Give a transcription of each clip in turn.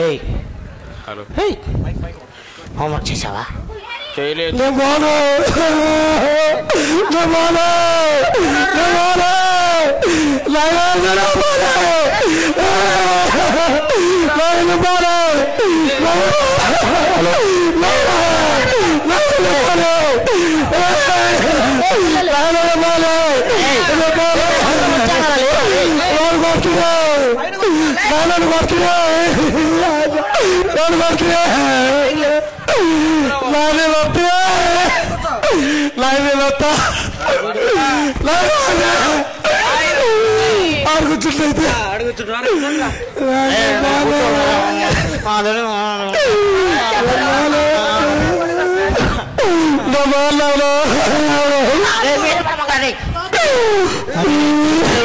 Hello homework చేసావా? చేయలేదు.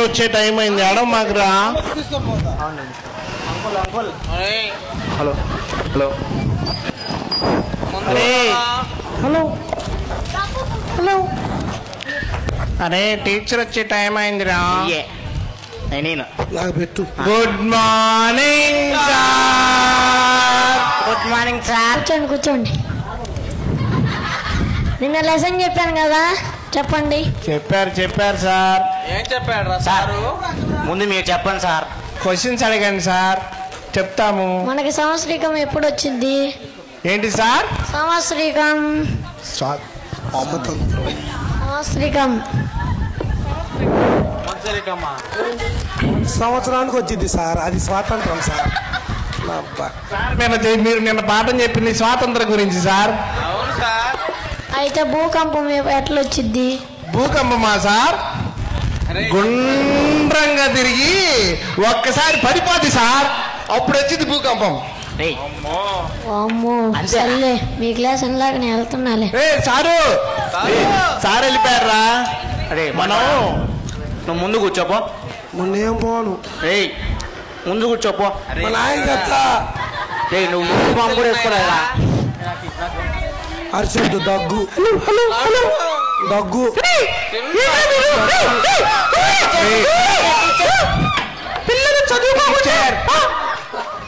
వచ్చే టైం అయింది. ఆడం మాకురా. Hello hello hello hello. అరే టీచర్ వచ్చే టైం అయిందిరా. నాకు పెట్టు. Good morning sir. Good morning sir. కూర్చోండి కూర్చోండి. నిన్న లెసన్ చెప్పాను కదా, చెప్పండి. చెప్పారు సార్. ఏం చెప్పాడు రా సారు? ముందు మీరు చెప్పండి సార్. క్వశ్చన్స్ అడగండి సార్, చెప్తాము. మనకి సంవత్సరికం ఎప్పుడు వచ్చింది? ఏంటి సార్? సంవత్సరికం సంవత్సరానికి వచ్చింది సార్, అది స్వాతంత్రం సార్. మీరు నిన్న పాఠం చెప్పింది స్వాతంత్రం గురించి సార్. అవును సార్. అయితే భూకంపం ఎట్లా వచ్చింది? భూకంపమా సార్? గుండ్రంగా తిరిగి ఒక్కసారి పడిపోద్ది సార్, అప్పుడు వచ్చింది భూకంపం. అమ్మో సర్లే, మీ క్లాస్ లాగా నేను వెళ్తున్నాలే. సార్ వెళ్ళిపోయారా? అరే మనం నువ్వు ముందు కూర్చోపో. నేనేం పోను. ముందు కూర్చోపో. నువ్వు యూనిఫామ్ కూడా వేసుకోలేదా? అరిచెద్దు దగ్గు దగ్గు. పిల్లలు చదువుకో.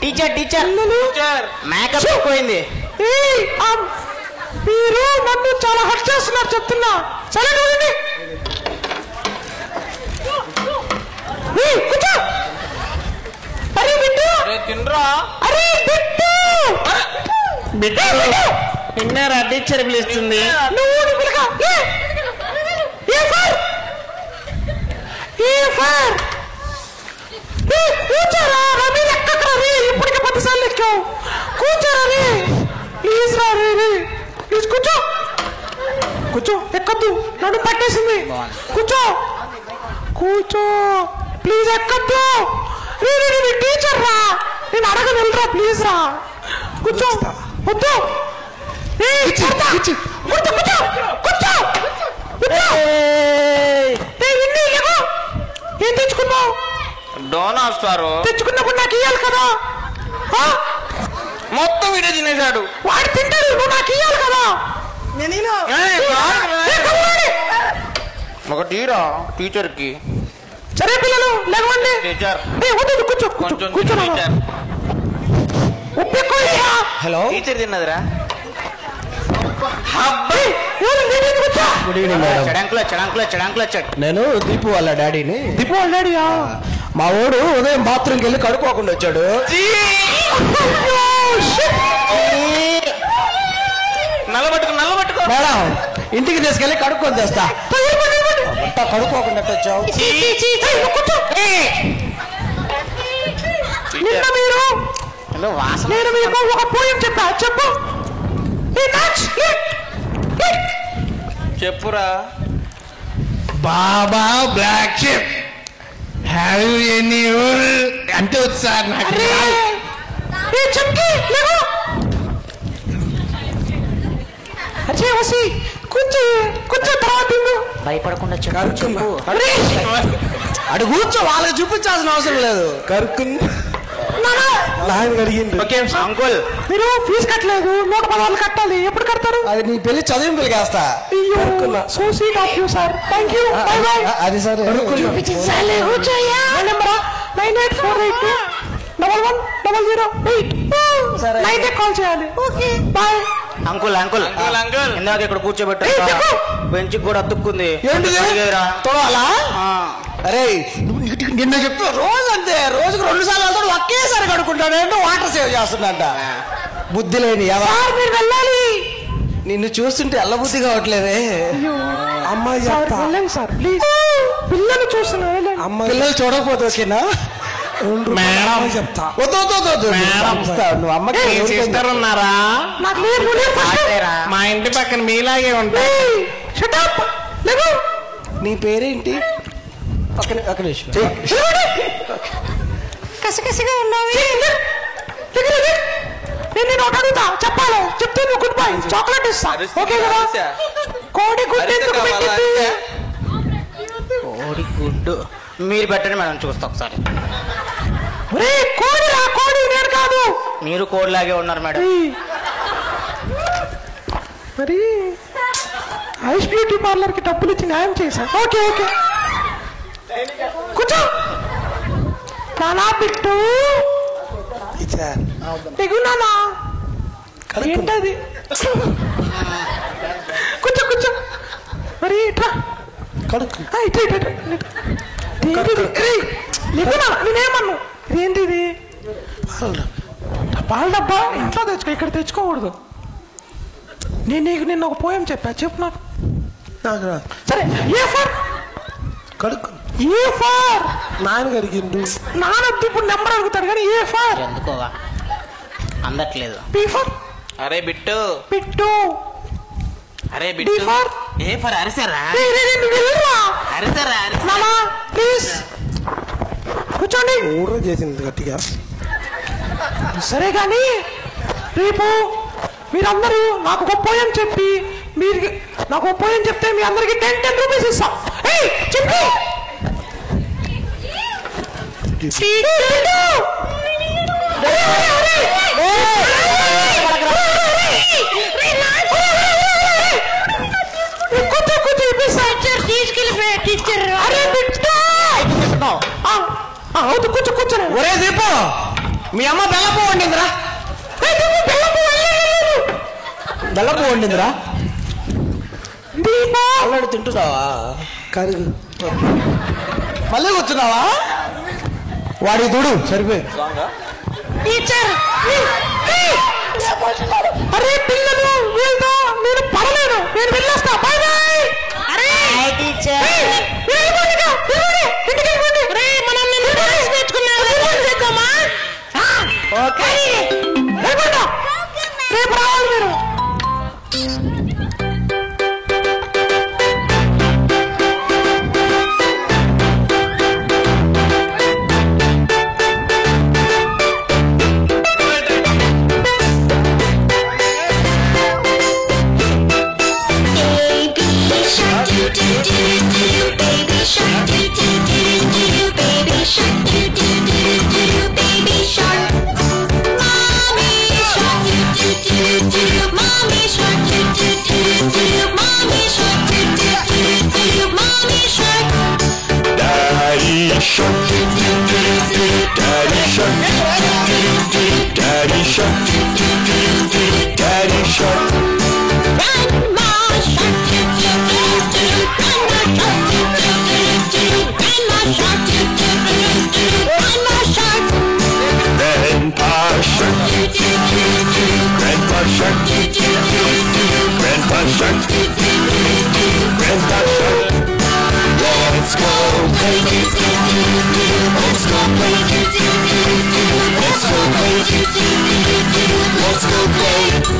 టీచర్ మేకప్ ఎక్కువైంది. మీరు నన్ను చాలా హర్ట్ చేస్తున్నారు చెప్తున్నా. సరే కూర్చో. అరే బిట్టు, తినరా? అరే బిట్టు విన్నారా? టీచర్ పిలుస్తుంది. కూర్చోరా రవి, ఎక్కరా రే, ఇప్పటికే 10 సార్లు ఎక్కావు. కూర్చోరా రే, ప్లీజ్ రా రే, ప్లీజ్ కూర్చో. ఎక్కద్దు, నన్ను పట్టేసింది. కూర్చో ప్లీజ్, ఎక్కద్దు. రే టీచర్ రా, నేను అడగను, వెళ్ళరా ప్లీజ్ రా. కూర్చో. వద్దు. ఏం తెచ్చుకున్నావు? డోనాస్ సారు. తెచ్చుకున్నప్పుడు నాకు ఇయ్యాలి కదా. మొత్తం వీడే తినేశాడు. వాడు తింటాడు, నువ్వు నాకు ఇయ్యాలి కదా. ఒక టీరా టీచర్ కి. సరే పిల్లలు లేవండి. టీచర్ కూర్చో. హలో టీచర్ తిన్నదిరా. Good evening madam. చడాంకులో వచ్చాడు. నేను దీపు వాళ్ళ డాడీని. దీపు వాళ్ళ డాడీయా? మా వాడు ఉదయం బాత్రూమ్కి వెళ్ళి కడుక్కోకుండా వచ్చాడు. నల్లబట్టుకో మేడం, ఇంటికి తీసుకెళ్ళి కడుక్కొని తెస్తా. కడుక్కోకుండా వచ్చావు. నిన్న మీరు నేను మీకు ఒక పోయం చెప్పు. చెప్పురా. Baa baa black sheep have you any అంటే వచ్చు సార్ నాకు. కూర్చో తర్వాత భయపడకుండా అడు కూర్చో, వాళ్ళకి చూపించాల్సిన అవసరం లేదు. కరుక్కుని అడిగింది. అంకుల్ మీరు ఫీజు కట్టలేదు, 110 కట్టాలి. ఎప్పుడు కడతారు? అది నీ పెళ్లి చదివింపులు కాస్తా. So sweet of you sir. Thank you. అది సరే. 9848 11 0088 నైట్ కాల్ చేయాలి. Okay bye. Uncle uncle uncle ఇందాక ఇక్కడ కూర్చోబెట్టా బెంచ్కి కూడా అతుక్కుంది. తొడవాలా? అరే నిన్న చెప్తా రోజు అంతే, రోజుకు 2 సార్లు వెళ్తాడు, ఒకేసారి కడుక్కుంటాడు. ఏంటో వాటర్ సేవ్ చేస్తున్నట్ట. బుద్ధి లేని మీరు వెళ్ళాలి. నిన్ను చూస్తుంటే అల్ల బుద్ధి కావట్లేదే. అమ్మాయి వెళ్ళండి సార్ ప్లీజ్. పిల్లలు చూస్తున్నారు. పిల్లలు చూడకపోతే ఓకేనా? మేడం చెప్తా. వద్దు నువ్వు అమ్మకి సిస్టర్ ఉన్నారా? నాకు లేదు. మా ఇంటి పక్కన మీలాగే ఉంటాయి. నీ పేరేంటి? ఒక నిమిషం. కసికసిగా ఉన్నావు. నేను ఒకటి అడుగుతా, చెప్పాలి. చెప్తే నువ్వు గుడ్ బై చాక్లెట్ ఇస్తా. ఓకే కదా? కోడి గుడ్డు ఎందుకు పెట్టింది? కోడి గుడ్డు మీరు పెట్టండి మేడం, చూస్తా ఒకసారి. కోడి నేను కాదు. మీరు కోడిలాగే ఉన్నారు మేడం. మరి ఐస్ బ్యూటీ పార్లర్ కి డబ్బులు ఇచ్చి న్యాయం చేశా. ఓకే ఓకే కూర్చో. నానా బిట్టు దిగునానా ఏంటది? కూర్చో కూర్చో. మరి ఇట్లా నేనేమన్నా ఏంటి ఇది? పాల డబ్బా ఇంట్లో తెచ్చుకో, ఇక్కడ తెచ్చుకోకూడదు. నేను నీకు నిన్న ఒక పోయం చెప్పా, చెప్పు నాకు. సరే ఏ ఫర్ కడుక్కు. ఏ ఫర్ నాన్నగారికి నానొద్దు, ఇప్పుడు నెంబర్ అడుగుతాడు కానీ ఏ ఫర్ ఎందుకోవా అందట్లేదు. పి ఫర్ అరే బిట్టు పిట్టు. అరే డి బిట్టు ఫర్ ఏ ఫర్ అరిసారా? నానా ప్లీజ్ కూర్చోండి. ఊర్లో చేసింది గట్టిగా. సరే కానీ రేపు మీరందరూ నాకు ఒక పోయం చెప్పి, మీరు నాకు ఒక పోయం చెప్తే మీ అందరికి 10 రూపీస్ ఇస్తాం. చెప్పి కూర్చో కూర్చో. ఒరే దీపు, మీ అమ్మ బెల్లపు వండిందిరా. బెల్లపు వండిందిరా. అల్లాడు తింటున్నావా? కరుగు మళ్ళీ కూర్చున్నావా? వాడి దుడు సరిపోయి. అరే పిల్లలు వీళ్ళతో నేను పడలేను, నేను వెళ్ళొస్తా. Bye bye. రేపు రావాలి మీరు. Let's go play.